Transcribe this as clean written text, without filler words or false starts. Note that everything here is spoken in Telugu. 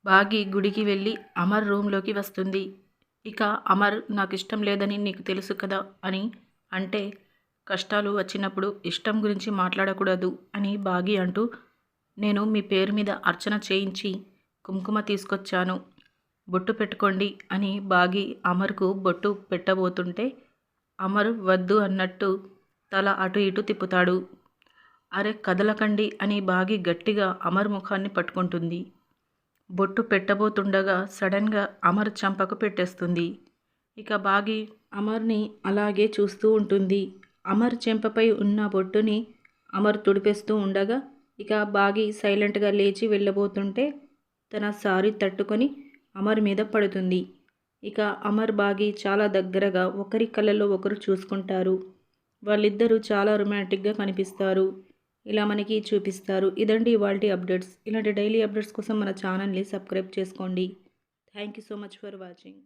బాగి గుడికి వెళ్ళి అమర్ రూమ్లోకి వస్తుంది. ఇక అమర్ నాకు ఇష్టం లేదని నీకు తెలుసు కదా అని అంటే, కష్టాలు వచ్చినప్పుడు ఇష్టం గురించి మాట్లాడకూడదు అని బాగి అంటూ, నేను మీ పేరు మీద అర్చన చేయించి కుంకుమ తీసుకొచ్చాను, బొట్టు పెట్టుకోండి అని బాగి అమర్కు బొట్టు పెట్టబోతుంటే అమర్ వద్దు అన్నట్టు తల అటు ఇటు తిప్పుతాడు. అరే కదలకండి అని బాగి గట్టిగా అమర్ ముఖాన్ని పట్టుకుంటుంది. బొట్టు పెట్టబోతుండగా సడన్గా అమర్ చంపకు పెట్టేస్తుంది. ఇక బాగి అమర్ని అలాగే చూస్తూ ఉంటుంది. అమర్ చెంపపై ఉన్న బొట్టుని అమర్ తుడిపేస్తూ ఉండగా ఇక బాగి సైలెంట్గా లేచి వెళ్ళబోతుంటే తన సారీ తట్టుకొని అమర్ మీద పడుతుంది. ఇక అమర్ బాగి చాలా దగ్గరగా ఒకరి కళ్ళల్లో ఒకరు చూసుకుంటారు. వాళ్ళిద్దరూ చాలా రొమాంటిక్గా కనిపిస్తారు. ఇలా మనకి చూపిస్తారు. ఇదండి ఇవాల్టి అప్డేట్స్. ఇలాంటి డైలీ అప్డేట్స్ కోసం మన ఛానల్ని సబ్స్క్రైబ్ చేసుకోండి. Thank you so much for watching.